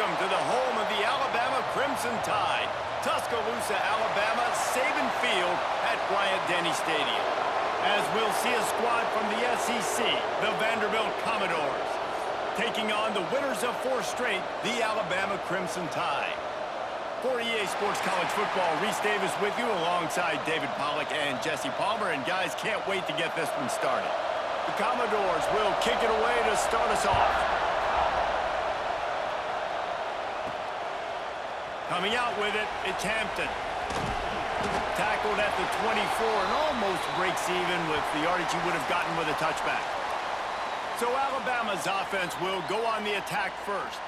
welcome to the home of the Alabama Crimson Tide. Tuscaloosa, Alabama, Saban Field at Bryant-Denny Stadium. As we'll see a squad from the SEC, the Vanderbilt Commodores, taking on the winners of 4 straight, the Alabama Crimson Tide. For EA Sports College Football, Reese Davis with you alongside David Pollack and Jesse Palmer. And guys, can't wait to get this one started. The Commodores will kick it away to start us off. Coming out with it, it's Hampton. Tackled at the 24 and almost breaks even with the yardage he would have gotten with a touchback. So Alabama's offense will go on the attack first.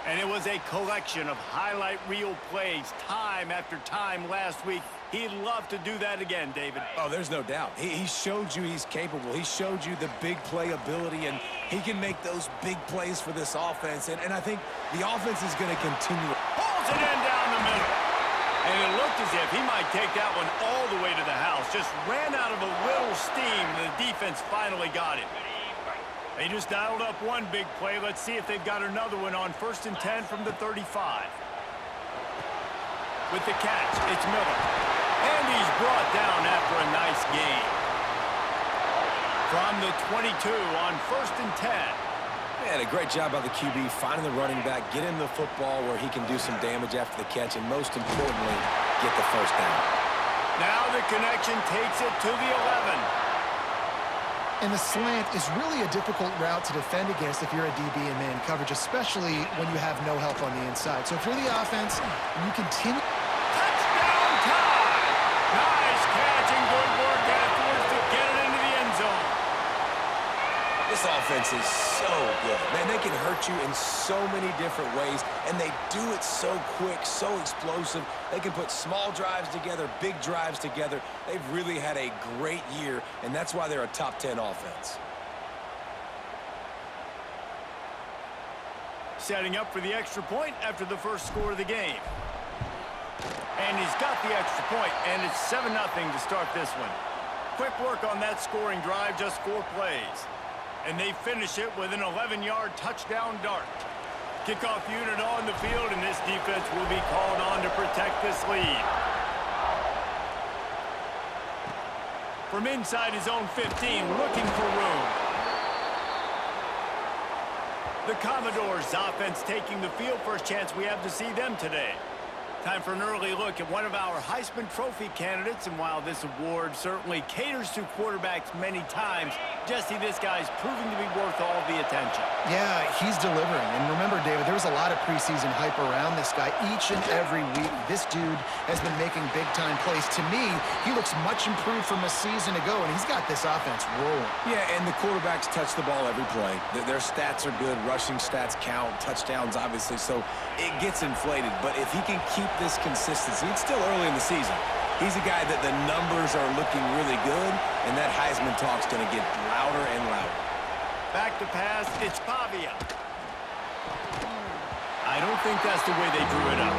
And it was a collection of highlight reel plays time after time last week. He'd love to do that again, David. Oh, there's no doubt. He showed you he's capable. He showed you the big play ability, and he can make those big plays for this offense. And I think the offense is going to continue. Pulls it in down the middle. And it looked as if he might take that one all the way to the house. Just ran out of a little steam. The defense finally got it. They just dialed up one big play. Let's see if they've got another one on 1st and 10 from the 35. With the catch, it's Miller. And he's brought down after a nice gain. From the 22 on 1st and 10. Man, a great job by the QB finding the running back, get him the football where he can do some damage after the catch, and most importantly, get the first down. Now the connection takes it to the 11. And the slant is really a difficult route to defend against if you're a DB in man coverage, especially when you have no help on the inside. So if you're the offense, you continue. Touchdown time! Nice catch and good work afterwards to get it into the end zone. This offense is so good. Man, they can hurt you in so many different ways, and they do it so quick, so explosive. They can put small drives together, big drives together. They've really had a great year, and that's why they're a top 10 offense. Setting up for the extra point after the first score of the game. And he's got the extra point, and it's 7-0 to start this one. Quick work on that scoring drive, just 4 plays. And they finish it with an 11-yard touchdown dart. Kickoff unit on the field, and this defense will be called on to protect this lead. From inside his own 15, looking for room. The Commodores' offense taking the field. First chance we have to see them today. Time for an early look at one of our Heisman Trophy candidates, and while this award certainly caters to quarterbacks many times, Jesse, this guy's proving to be worth all the attention. Yeah, he's delivering. And remember, David, there was a lot of preseason hype around this guy each and every week. This dude has been making big-time plays. To me, he looks much improved from a season ago, and he's got this offense rolling. Yeah, and the quarterbacks touch the ball every play. Their stats are good. Rushing stats count. Touchdowns, obviously, so it gets inflated. But if he can keep this consistency, it's still early in the season. He's a guy that the numbers are looking really good, and that Heisman talk's going to get louder and louder. Back to pass, it's Pavia. I don't think that's the way they drew it up.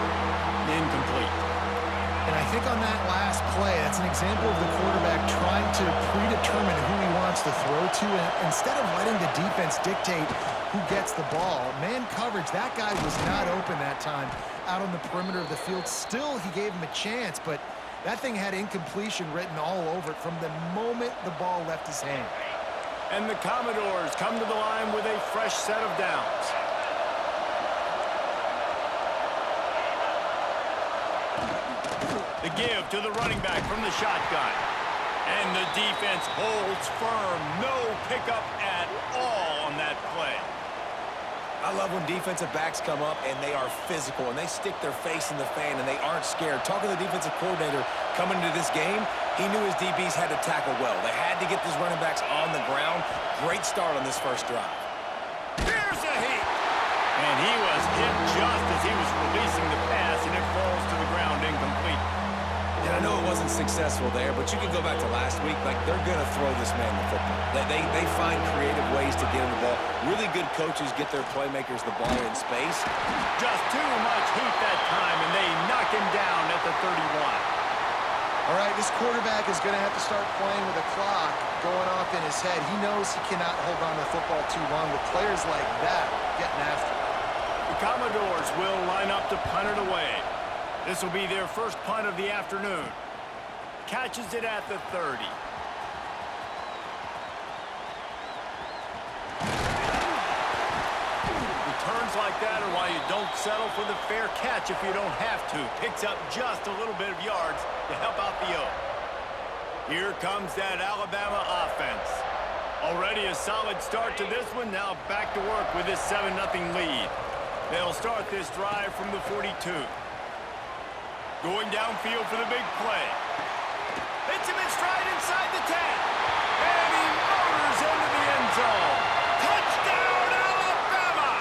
Incomplete. And I think on that last play, that's an example of the quarterback trying to predetermine who he wants to throw to, and instead of letting the defense dictate who gets the ball. Man coverage, that guy was not open that time out on the perimeter of the field. Still, he gave him a chance, but that thing had incompletion written all over it from the moment the ball left his hand. And the Commodores come to the line with a fresh set of downs. The give to the running back from the shotgun. And the defense holds firm. No pickup at all on that play. I love when defensive backs come up and they are physical and they stick their face in the fan and they aren't scared. Talking to the defensive coordinator coming into this game, he knew his DBs had to tackle well. They had to get these running backs on the ground. Great start on this first drive. Here's a hit. And he was hit just as he was releasing the pass, and it falls to the ground incomplete. And I know it wasn't successful there, but you can go back to last week. Like, they're going to throw this man the football. They find creative ways to get him the ball. Really good coaches get their playmakers the ball in space. Just too much heat that time, and they knock him down at the 31. All right, this quarterback is going to have to start playing with a clock going off in his head. He knows he cannot hold on to the football too long with players like that getting after him. The Commodores will line up to punt it away. This will be their first punt of the afternoon. Catches it at the 30. Returns like that are why you don't settle for the fair catch if you don't have to. Picks up just a little bit of yards to help out the O. Here comes that Alabama offense. Already a solid start to this one. Now back to work with this 7-0 lead. They'll start this drive from the 42. Going downfield for the big play. Hits him in stride inside the 10. And he motors into the end zone. Touchdown, Alabama!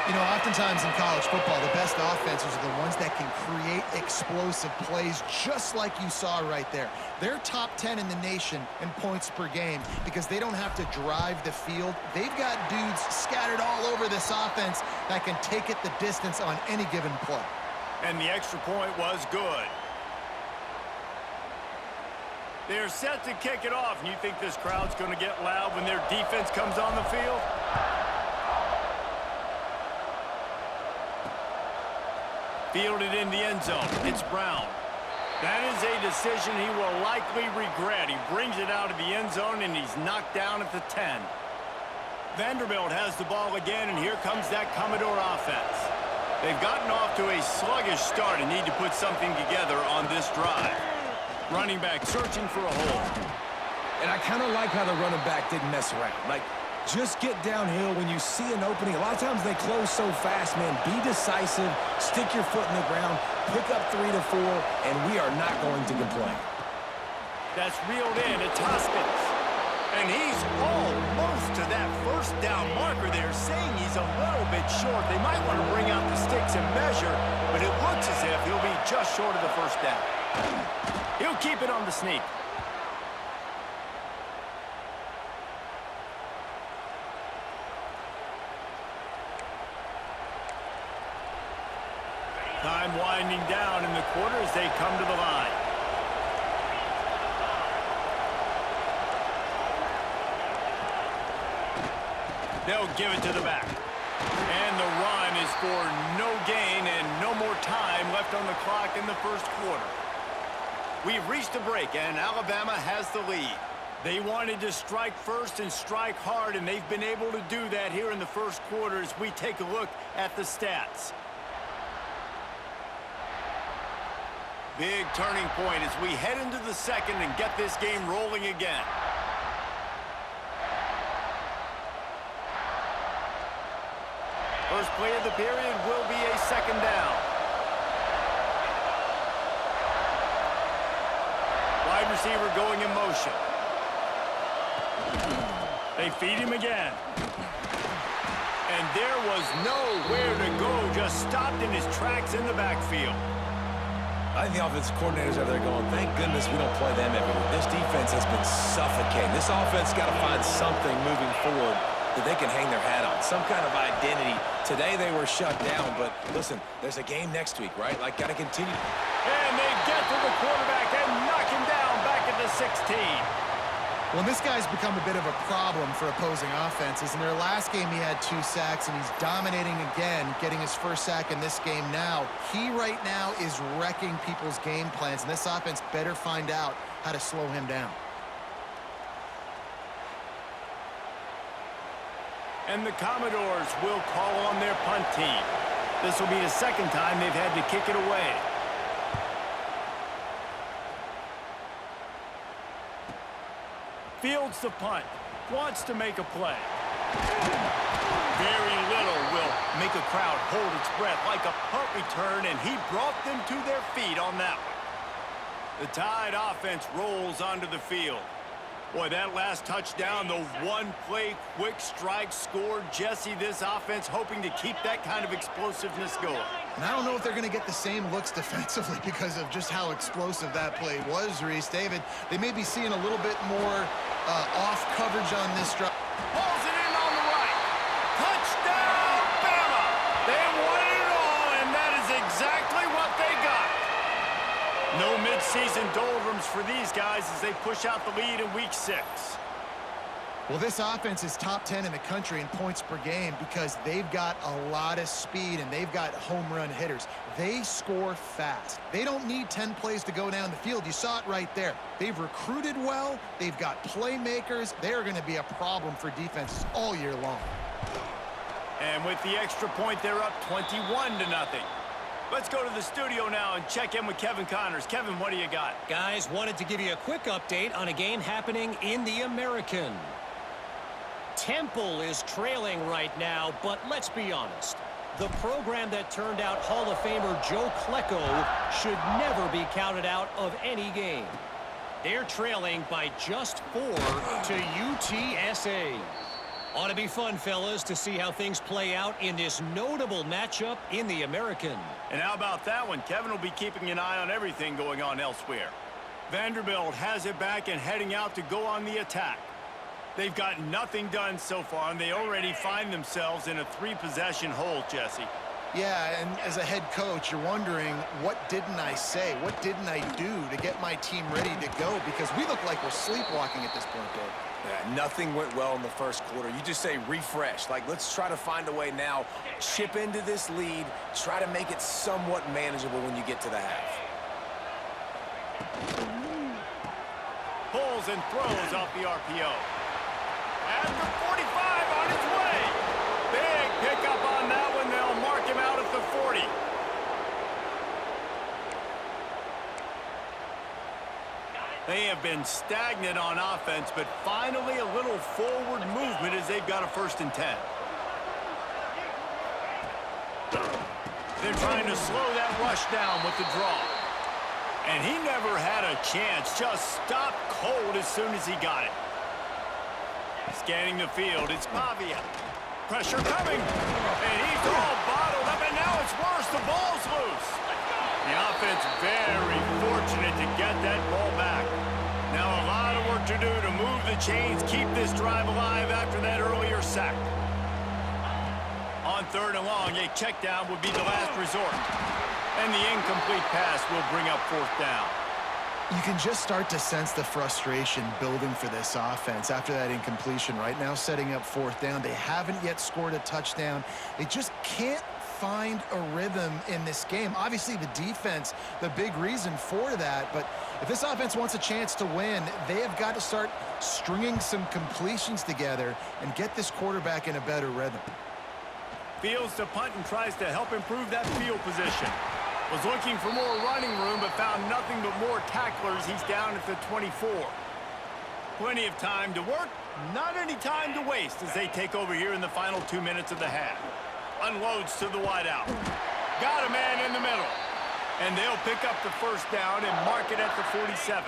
You know, oftentimes in college football, the best offenses are the ones that can create explosive plays just like you saw right there. They're top 10 in the nation in points per game because they don't have to drive the field. They've got dudes scattered all over this offense that can take it the distance on any given play. And the extra point was good. They're set to kick it off, and you think this crowd's going to get loud when their defense comes on the field? Fielded in the end zone. It's Brown. That is a decision he will likely regret. He brings it out of the end zone, and he's knocked down at the 10. Vanderbilt has the ball again, and here comes that Commodore offense. They've gotten off to a sluggish start and need to put something together on this drive. Running back searching for a hole. And I kind of like how the running back didn't mess around. Like, just get downhill when you see an opening. A lot of times they close so fast, man. Be decisive, stick your foot in the ground, pick up 3 to 4, and we are not going to complain. That's reeled in. It's Hoskins. And he's almost to that first down marker there, saying he's a little bit short. They might want to bring out the sticks and measure, but it looks as if he'll be just short of the first down. He'll keep it on the sneak. Time winding down in the quarter as they come to the line. They'll give it to the back. And the run is for no gain and no more time left on the clock in the first quarter. We've reached a break, and Alabama has the lead. They wanted to strike first and strike hard, and they've been able to do that here in the first quarter as we take a look at the stats. Big turning point as we head into the second and get this game rolling again. First play of the period will be a second down. Wide receiver going in motion. They feed him again. And there was nowhere to go, just stopped in his tracks in the backfield. I think the offensive coordinators are there going, thank goodness we don't play them every week. This defense has been suffocating. This offense got to find something moving forward that they can hang their hat on, some kind of identity. Today they were shut down, but listen, there's a game next week, right? Like, got to continue. And they get to the quarterback and knock him down back at the 16. Well, this guy's become a bit of a problem for opposing offenses. In their last game, he had 2 sacks, and he's dominating again, getting his first sack in this game now. He right now is wrecking people's game plans, and this offense better find out how to slow him down. And the Commodores will call on their punt team. This will be the second time they've had to kick it away. Fields the punt. Wants to make a play. Very little will make a crowd hold its breath like a punt return, and he brought them to their feet on that one. The Tide offense rolls onto the field. Boy, that last touchdown, the one-play quick strike scored. Jesse, this offense hoping to keep that kind of explosiveness going. And I don't know if they're going to get the same looks defensively because of just how explosive that play was, Reese. David, they may be seeing a little bit more off coverage on this drive. Pulls it in on the right. Touchdown, Bama! They won it all, and that is exactly what they got. No midseason doldrums for these guys as they push out the lead in Week 6. Well, this offense is top 10 in the country in points per game because they've got a lot of speed and they've got home run hitters. They score fast. They don't need 10 plays to go down the field. You saw it right there. They've recruited well. They've got playmakers. They're going to be a problem for defenses all year long. And with the extra point, they're up 21-0. Let's go to the studio now and check in with Kevin Connors. Kevin, what do you got? Guys, wanted to give you a quick update on a game happening in the American. Temple is trailing right now, but let's be honest. The program that turned out Hall of Famer Joe Klecko should never be counted out of any game. They're trailing by just 4 to UTSA. Ought to be fun, fellas, to see how things play out in this notable matchup in the American. And how about that one? Kevin will be keeping an eye on everything going on elsewhere. Vanderbilt has it back and heading out to go on the attack. They've got nothing done so far, and they already find themselves in a 3-possession hole, Jesse. Yeah, and as a head coach, you're wondering, what didn't I say? What didn't I do to get my team ready to go? Because we look like we're sleepwalking at this point, Dave. Yeah, nothing went well in the first quarter. You just say refresh. Like, let's try to find a way now. Chip into this lead. Try to make it somewhat manageable when you get to the half. Pulls and throws off the RPO. At the 45 on his way. Big pickup on that one. They'll mark him out at the 40. They have been stagnant on offense, but finally a little forward movement as they've got a 1st and 10. They're trying to slow that rush down with the draw. And he never had a chance. Just stopped cold as soon as he got it. Scanning the field, it's Pavia. Pressure coming. And he's all bottled up, and now it's worse. The ball's loose. The offense very fortunate to get that ball back. Now a lot of work to do to move the chains, keep this drive alive after that earlier sack. On 3rd and long, a check down would be the last resort. And the incomplete pass will bring up 4th down. You can just start to sense the frustration building for this offense after that incompletion. Right now, setting up 4th down. They haven't yet scored a touchdown. They just can't find a rhythm in this game. Obviously, the defense, the big reason for that. But if this offense wants a chance to win, they have got to start stringing some completions together and get this quarterback in a better rhythm. Fields to punt and tries to help improve that field position. Was looking for more running room, but found nothing but more tacklers. He's down at the 24. Plenty of time to work, not any time to waste as they take over here in the final 2 minutes of the half. Unloads to the wideout. Got a man in the middle. And they'll pick up the 1st down and mark it at the 47.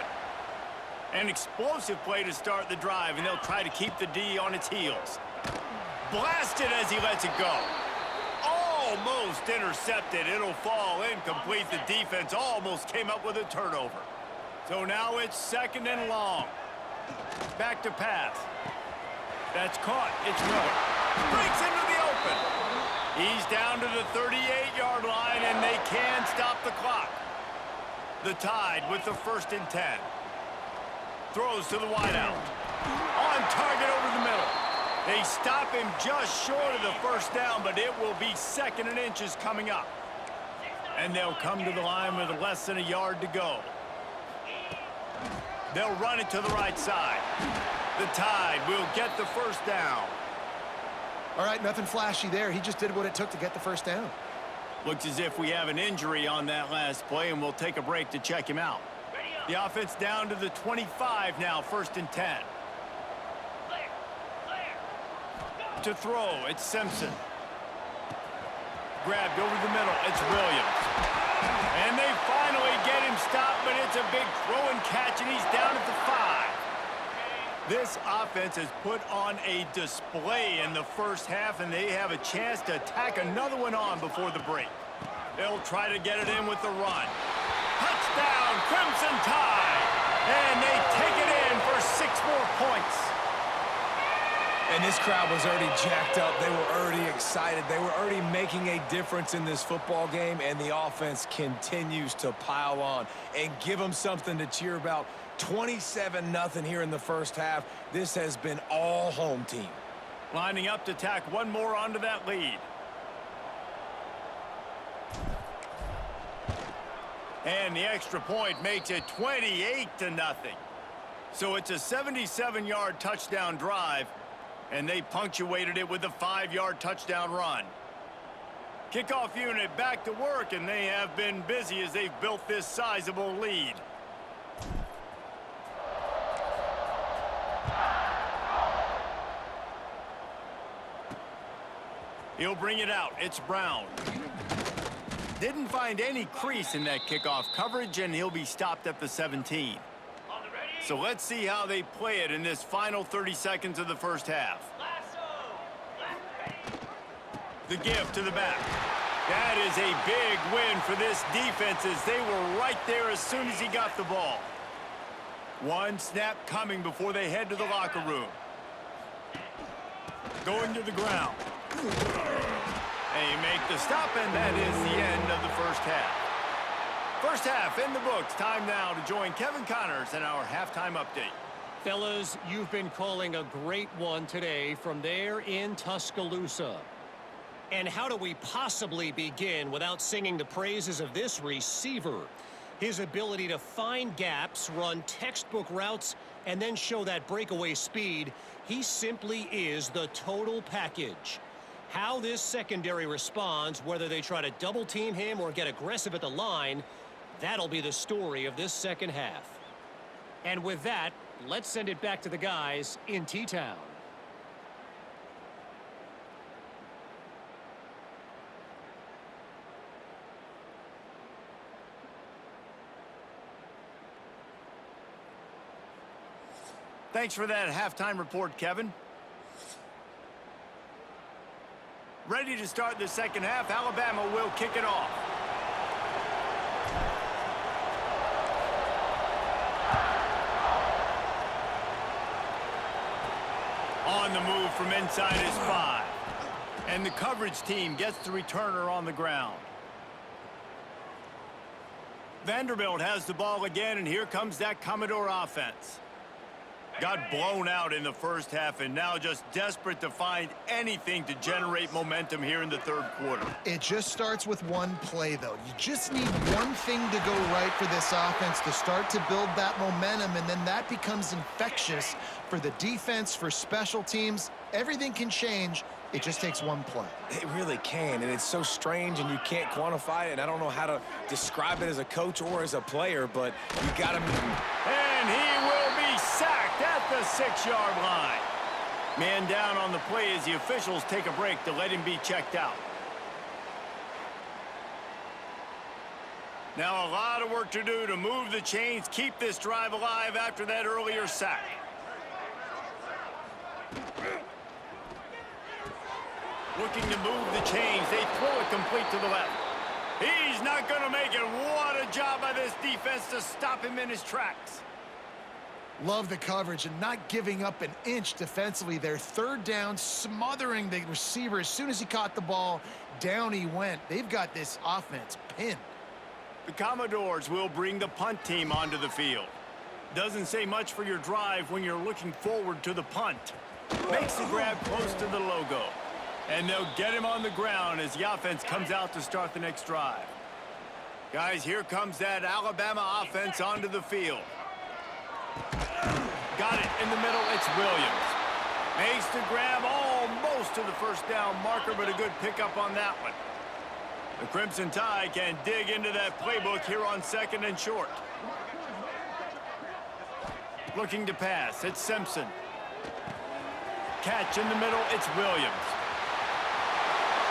An explosive play to start the drive, and they'll try to keep the D on its heels. Blasted as he lets it go. Almost intercepted. It'll fall incomplete. The defense almost came up with a turnover. So now it's 2nd and long. Back to pass. That's caught. It's Miller. Breaks into the open. He's down to the 38-yard line, and they can stop the clock. The Tide with the 1st and 10. Throws to the wideout. On target over the middle. They stop him just short of the 1st down, but it will be 2nd and inches coming up. And they'll come to the line with less than a yard to go. They'll run it to the right side. The Tide will get the 1st down. All right, nothing flashy there. He just did what it took to get the 1st down. Looks as if we have an injury on that last play, and we'll take a break to check him out. The offense down to the 25 now, 1st and 10. To throw, it's Simpson. Grabbed over the middle, it's Williams. And they finally get him stopped, but it's a big throw and catch, and he's down at the 5. This offense has put on a display in the 1st half, and they have a chance to tack another one on before the break. They'll try to get it in with the run. Touchdown, Crimson Tide! And they take it in for 6 more points. And this crowd was already jacked up. They were already excited. They were already making a difference in this football game, and the offense continues to pile on and give them something to cheer about. 27-0 here in the first half. This has been all home team. Lining up to tack one more onto that lead. And the extra point makes it 28-0. So it's a 77-yard touchdown drive, and they punctuated it with a 5-yard touchdown run. Kickoff unit back to work, and they have been busy as they've built this sizable lead. He'll bring it out. It's Brown. Didn't find any crease in that kickoff coverage, and he'll be stopped at the 17. So let's see how they play it in this final 30 seconds of the first half. The give to the back. That is a big win for this defense as they were right there as soon as he got the ball. One snap coming before they head to the locker room. Going to the ground. They make the stop, and that is the end of the first half. First half in the books. Time now to join Kevin Connors in our halftime update. Fellas, you've been calling a great one today from there in Tuscaloosa. And how do we possibly begin without singing the praises of this receiver? His ability to find gaps, run textbook routes, and then show that breakaway speed. He simply is the total package. How this secondary responds, whether they try to double team him or get aggressive at the line, that'll be the story of this second half. And with that, let's send it back to the guys in T-Town. Thanks for that halftime report, Kevin. Ready to start the second half. Alabama will kick it off. On the move from inside his 5. And the coverage team gets the returner on the ground. Vanderbilt has the ball again, and here comes that Commodore offense. Got blown out in the first half and now just desperate to find anything to generate momentum here in the third quarter. It just starts with one play, though. You just need one thing to go right for this offense to start to build that momentum, and then that becomes infectious for the defense, for special teams. Everything can change. It just takes one play. It really can, and it's so strange, and you can't quantify it, and I don't know how to describe it as a coach or as a player, but you got to... And he will be sacked at the 6-yard line. Man down on the play as the officials take a break to let him be checked out. Now a lot of work to do to move the chains, keep this drive alive after that earlier sack. Looking to move the chains. They throw it complete to the left. He's not going to make it. What a job by this defense to stop him in his tracks. Love the coverage and not giving up an inch defensively. Their third down, smothering the receiver. As soon as he caught the ball, down he went. They've got this offense pinned. The Commodores will bring the punt team onto the field. Doesn't say much for your drive when you're looking forward to the punt. Makes the grab close to the logo. And they'll get him on the ground as the offense comes out to start the next drive. Guys, here comes that Alabama offense onto the field. Got it in the middle. It's Williams. Makes the grab almost to the first down marker, but a good pickup on that one. The Crimson Tide can dig into that playbook here on 2nd and short. Looking to pass. It's Simpson. Catch in the middle. It's Williams.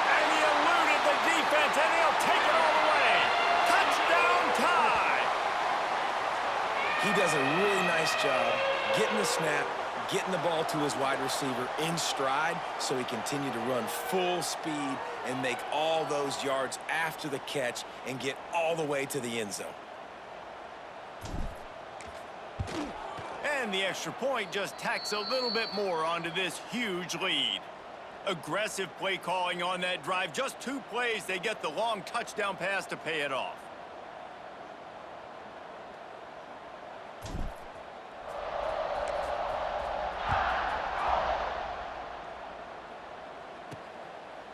And he eluded the defense, and he'll take it all the way. Touchdown Tide! He does a really nice job getting the snap, getting the ball to his wide receiver in stride so he continued to run full speed and make all those yards after the catch and get all the way to the end zone. And the extra point just tacks a little bit more onto this huge lead. Aggressive play calling on that drive. Just 2 plays, they get the long touchdown pass to pay it off.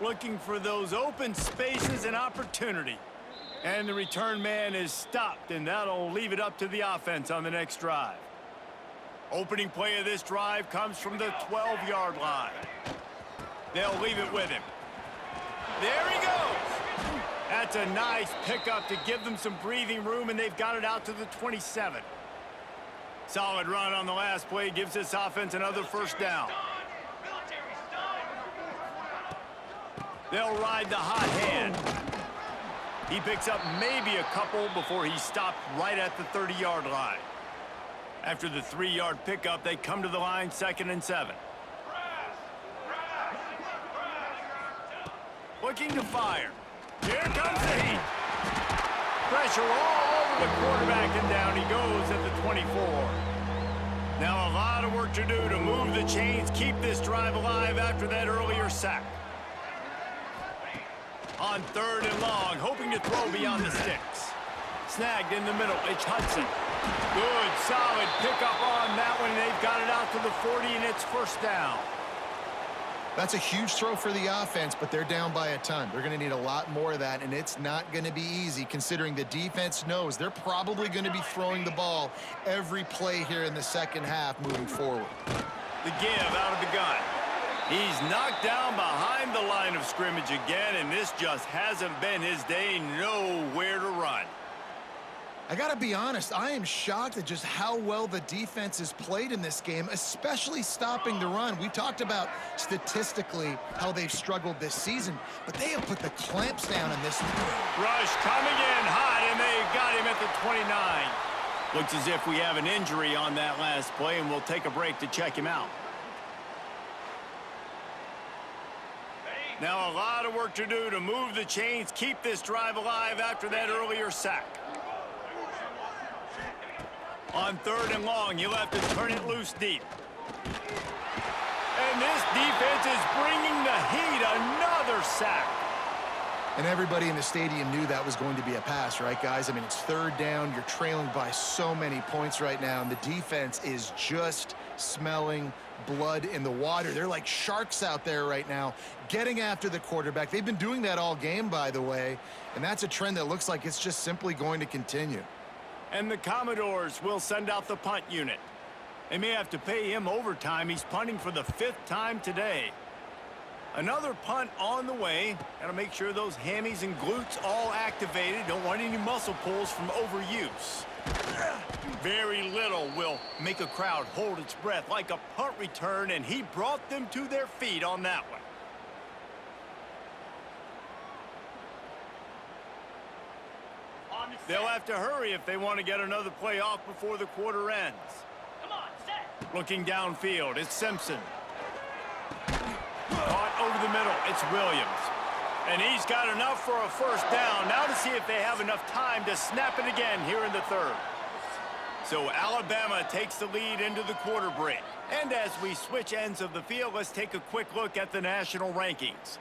Looking for those open spaces and opportunity. And the return man is stopped, and that'll leave it up to the offense on the next drive. Opening play of this drive comes from the 12-yard line. They'll leave it with him. There he goes. That's a nice pickup to give them some breathing room, and they've got it out to the 27. Solid run on the last play gives this offense another first down. They'll ride the hot hand. He picks up maybe a couple before he's stopped right at the 30-yard line. After the 3-yard pickup, they come to the line, 2nd and 7. Looking to fire. Here comes the heat. Pressure all over the quarterback, and down he goes at the 24. Now a lot of work to do to move the chains, keep this drive alive after that earlier sack. On 3rd and long, hoping to throw beyond the sticks. Snagged in the middle, it's Hudson. Good, solid pickup on that one, and they've got it out to the 40, and it's first down. That's a huge throw for the offense, but they're down by a ton. They're going to need a lot more of that, and it's not going to be easy considering the defense knows they're probably going to be throwing the ball every play here in the second half moving forward. The give out of the gun. He's knocked down behind the line of scrimmage again, and this just hasn't been his day. Nowhere to run. I got to be honest, I am shocked at just how well the defense has played in this game, especially stopping the run. We talked about statistically how they've struggled this season, but they have put the clamps down in this. Rush coming in hot, and they got him at the 29. Looks as if we have an injury on that last play, and we'll take a break to check him out. Now a lot of work to do to move the chains, keep this drive alive after that earlier sack. On 3rd and long, you'll have to turn it loose deep. And this defense is bringing the heat. Another sack. And everybody in the stadium knew that was going to be a pass, right, guys? I mean, it's 3rd down. You're trailing by so many points right now, and the defense is just smelling blood in the water. They're like sharks out there right now, getting after the quarterback. They've been doing that all game, by the way, and that's a trend that looks like it's just simply going to continue. And the Commodores will send out the punt unit. They may have to pay him overtime. He's punting for the 5th time today. Another punt on the way. Got to make sure those hammies and glutes all activated. Don't want any muscle pulls from overuse. Very little will make a crowd hold its breath like a punt return, and he brought them to their feet on that one. They'll have to hurry if they want to get another play off before the quarter ends. Come on, set. Looking downfield, it's Simpson. Caught over the middle, it's Williams. And he's got enough for a first down. Now to see if they have enough time to snap it again here in the 3rd. So Alabama takes the lead into the quarter break. And as we switch ends of the field, let's take a quick look at the national rankings.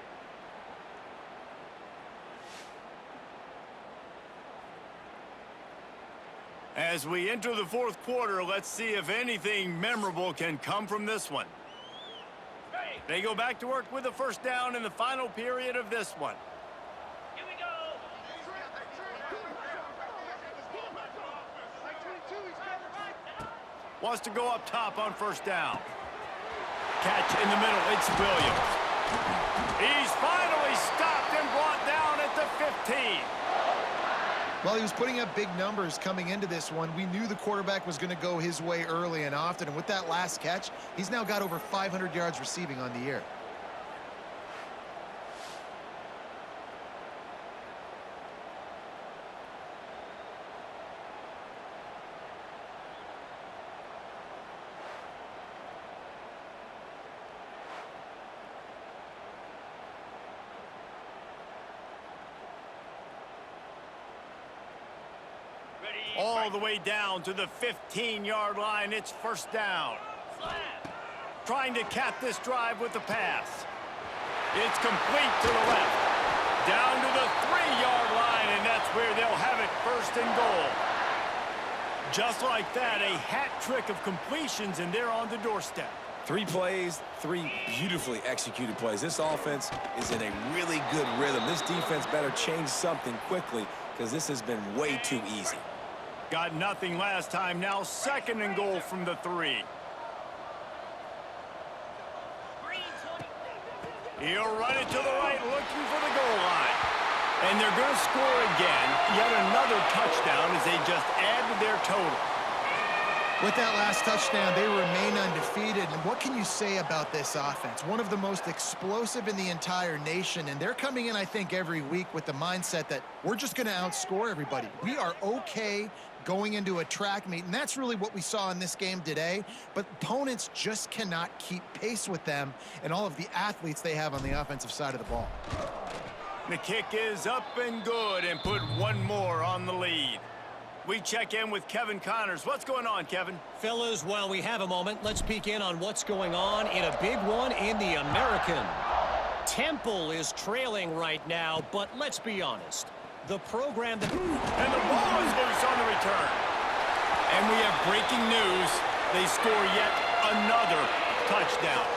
As we enter the 4th quarter, let's see if anything memorable can come from this one. They go back to work with a first down in the final period of this one. Here we go. Wants to go up top on first down. Catch in the middle, it's Williams. He's finally stopped and brought down at the 15. Well, he was putting up big numbers coming into this one. We knew the quarterback was going to go his way early and often. And with that last catch, he's now got over 500 yards receiving on the year. All all the way down to the 15-yard line. It's first down. Trying to cap this drive with the pass. It's complete to the left. Down to the 3-yard line, and that's where they'll have it, first and goal. Just like that, a hat trick of completions, and they're on the doorstep. 3 plays, 3 beautifully executed plays. This offense is in a really good rhythm. This defense better change something quickly because this has been way too easy. Got nothing last time. Now second and goal from the 3. He'll run it to the right, looking for the goal line. And they're going to score again. Yet another touchdown as they just add to their total. With that last touchdown, they remain undefeated. And what can you say about this offense? One of the most explosive in the entire nation. And they're coming in, I think, every week with the mindset that we're just going to outscore everybody. We are okay going into a track meet. And that's really what we saw in this game today. But opponents just cannot keep pace with them and all of the athletes they have on the offensive side of the ball. The kick is up and good, and put one more on the lead. We check in with Kevin Connors. What's going on, Kevin? Fellas, while we have a moment, let's peek in on what's going on in a big one in the American. Temple is trailing right now, but let's be honest. The program that... And the ball is loose on the return. And we have breaking news. They score yet another touchdown.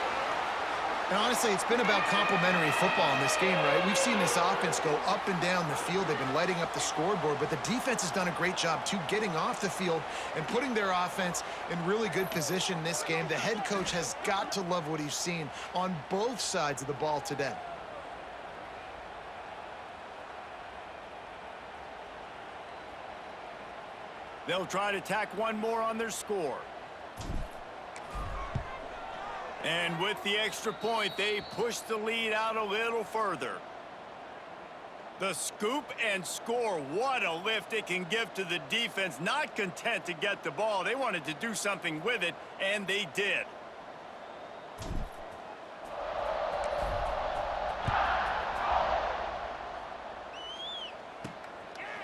And honestly, it's been about complementary football in this game, right? We've seen this offense go up and down the field. They've been lighting up the scoreboard, but the defense has done a great job, too, getting off the field and putting their offense in really good position in this game. The head coach has got to love what he's seen on both sides of the ball today. They'll try to tack one more on their score. And with the extra point, they push the lead out a little further. The scoop and score. What a lift it can give to the defense. Not content to get the ball. They wanted to do something with it, and they did.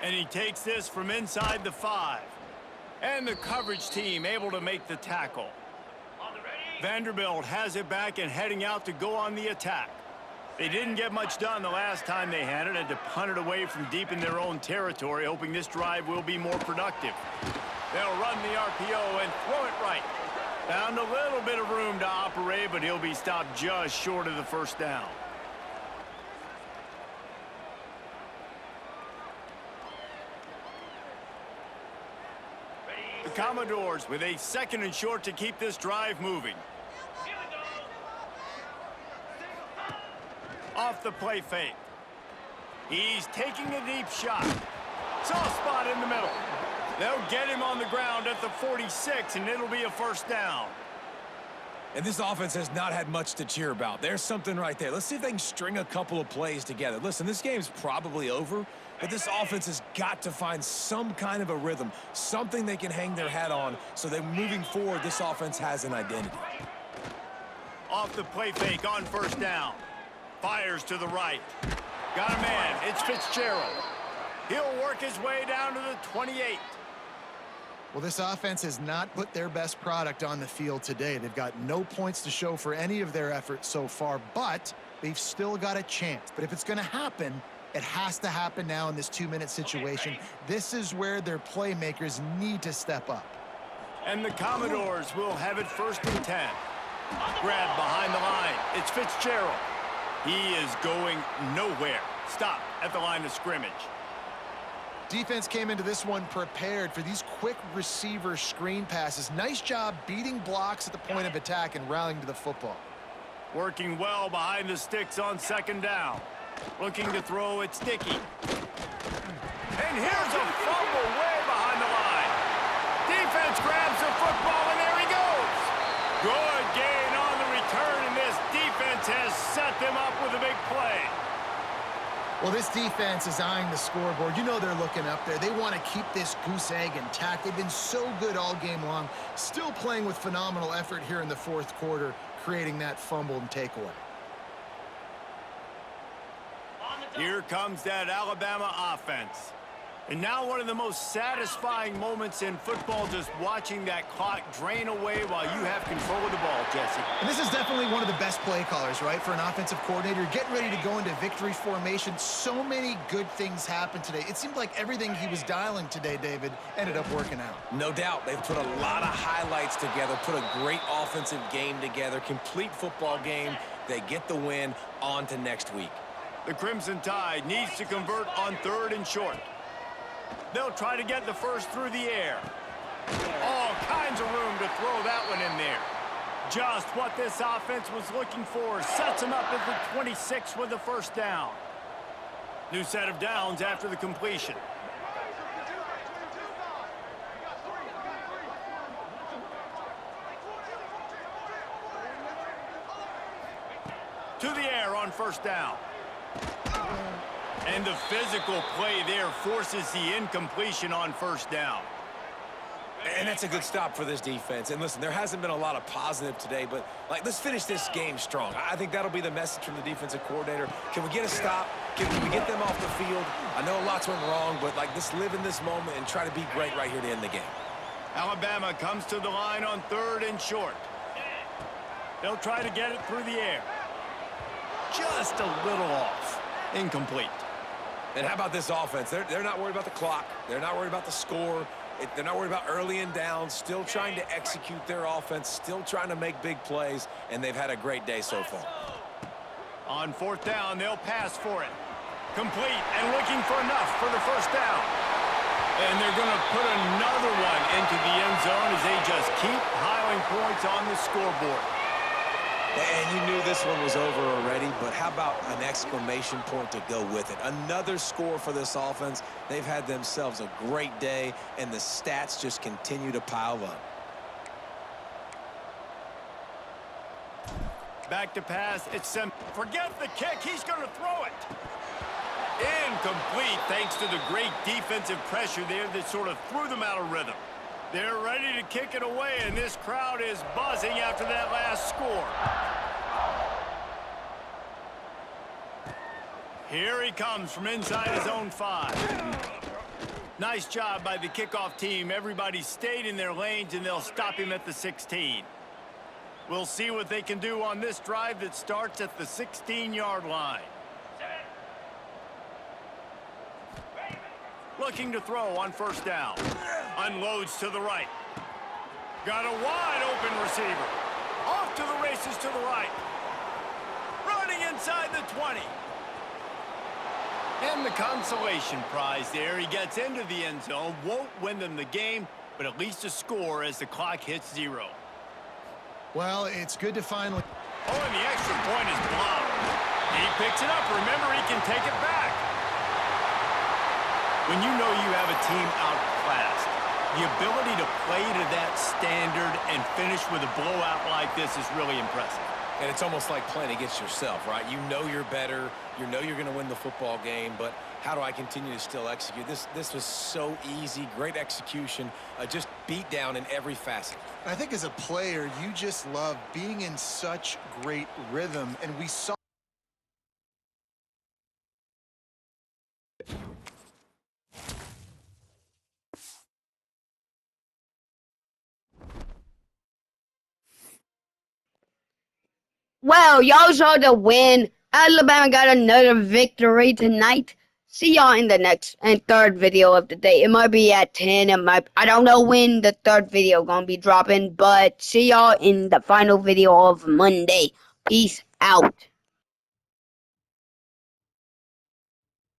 And he takes this from inside the 5. And the coverage team able to make the tackle. Vanderbilt has it back and heading out to go on the attack. They didn't get much done the last time they had it. Had to punt it away from deep in their own territory, hoping this drive will be more productive. They'll run the RPO and throw it right. Found a little bit of room to operate, but he'll be stopped just short of the first down. The Commodores with a second and short to keep this drive moving. Off the play fake. He's taking a deep shot. Soft spot in the middle. They'll get him on the ground at the 46, and it'll be a first down. And this offense has not had much to cheer about. There's something right there. Let's see if they can string a couple of plays together. Listen, this game's probably over, but this offense has got to find some kind of a rhythm, something they can hang their hat on so that moving forward, this offense has an identity. Off the play fake on first down. Fires to the right. Got a man. It's Fitzgerald. He'll work his way down to the 28. Well, this offense has not put their best product on the field today. They've got no points to show for any of their efforts so far, but they've still got a chance. But if it's going to happen, it has to happen now in this 2-minute situation. This is where their playmakers need to step up. And the Commodores will have it first and 10. Grab behind the line. It's Fitzgerald. He is going nowhere. Stop at the line of scrimmage. Defense came into this one prepared for these quick receiver screen passes. Nice job beating blocks at the point of attack and rallying to the football. Working well behind the sticks on second down. Looking to throw, it's Dickey. And here's a fumble way behind the line. Defense grabs the football, and there he goes. Good gain on the return, and this defense has set them up with a big play. Well, this defense is eyeing the scoreboard. You know they're looking up there. They want to keep this goose egg intact. They've been so good all game long, still playing with phenomenal effort here in the fourth quarter, creating that fumble and takeaway. Here comes that Alabama offense. And now one of the most satisfying moments in football, just watching that clock drain away while you have control of the ball, Jesse. And this is definitely one of the best play callers, right, for an offensive coordinator. Getting ready to go into victory formation. So many good things happened today. It seemed like everything he was dialing today, David, ended up working out. No doubt. They've put a lot of highlights together, put a great offensive game together, complete football game. They get the win. On to next week. The Crimson Tide needs to convert on 3rd and short. They'll try to get the first through the air. All kinds of room to throw that one in there. Just what this offense was looking for. Sets them up at the 26 with the first down. New set of downs after the completion. To the air on first down. And the physical play there forces the incompletion on first down. And that's a good stop for this defense. And listen, there hasn't been a lot of positive today, but let's finish this game strong. I think that'll be the message from the defensive coordinator. Can we get a stop? Can we get them off the field? I know lots went wrong, but let's live in this moment and try to be great right here to end the game. Alabama comes to the line on 3rd and short. They'll try to get it through the air. Just a little off. Incomplete. And how about this offense? They're not worried about the clock. They're not worried about the score. They're not worried about early and down. Still trying to execute their offense. Still trying to make big plays. And they've had a great day so far. On 4th down, they'll pass for it. Complete and looking for enough for the first down. And they're going to put another one into the end zone as they just keep piling points on the scoreboard. And you knew this one was over already, but how about an exclamation point to go with it? Another score for this offense. They've had themselves a great day, and the stats just continue to pile up. Back to pass. It's simple. Forget the kick. He's going to throw it. Incomplete thanks to the great defensive pressure there that sort of threw them out of rhythm. They're ready to kick it away, and this crowd is buzzing after that last score. Here he comes from inside his own 5. Nice job by the kickoff team. Everybody stayed in their lanes, and they'll stop him at the 16. We'll see what they can do on this drive that starts at the 16-yard line. Looking to throw on first down. Unloads to the right. Got a wide open receiver. Off to the races to the right. Running inside the 20. And the consolation prize there. He gets into the end zone. Won't win them the game, but at least a score as the clock hits 0. Well, it's good to finally... Oh, and the extra point is blocked. He picks it up. Remember, he can take it back. When you know you have a team outclassed, the ability to play to that standard and finish with a blowout like this is really impressive. And it's almost like playing against yourself, right? You know you're better. You know you're going to win the football game, but how do I continue to still execute? This was so easy, great execution, just beat down in every facet. I think as a player, you just love being in such great rhythm, and we saw... Well, y'all saw the win. Alabama got another victory tonight. See y'all in the next and 3rd video of the day. It might be at 10. I don't know when the 3rd video gonna be dropping, but see y'all in the final video of Monday. Peace out.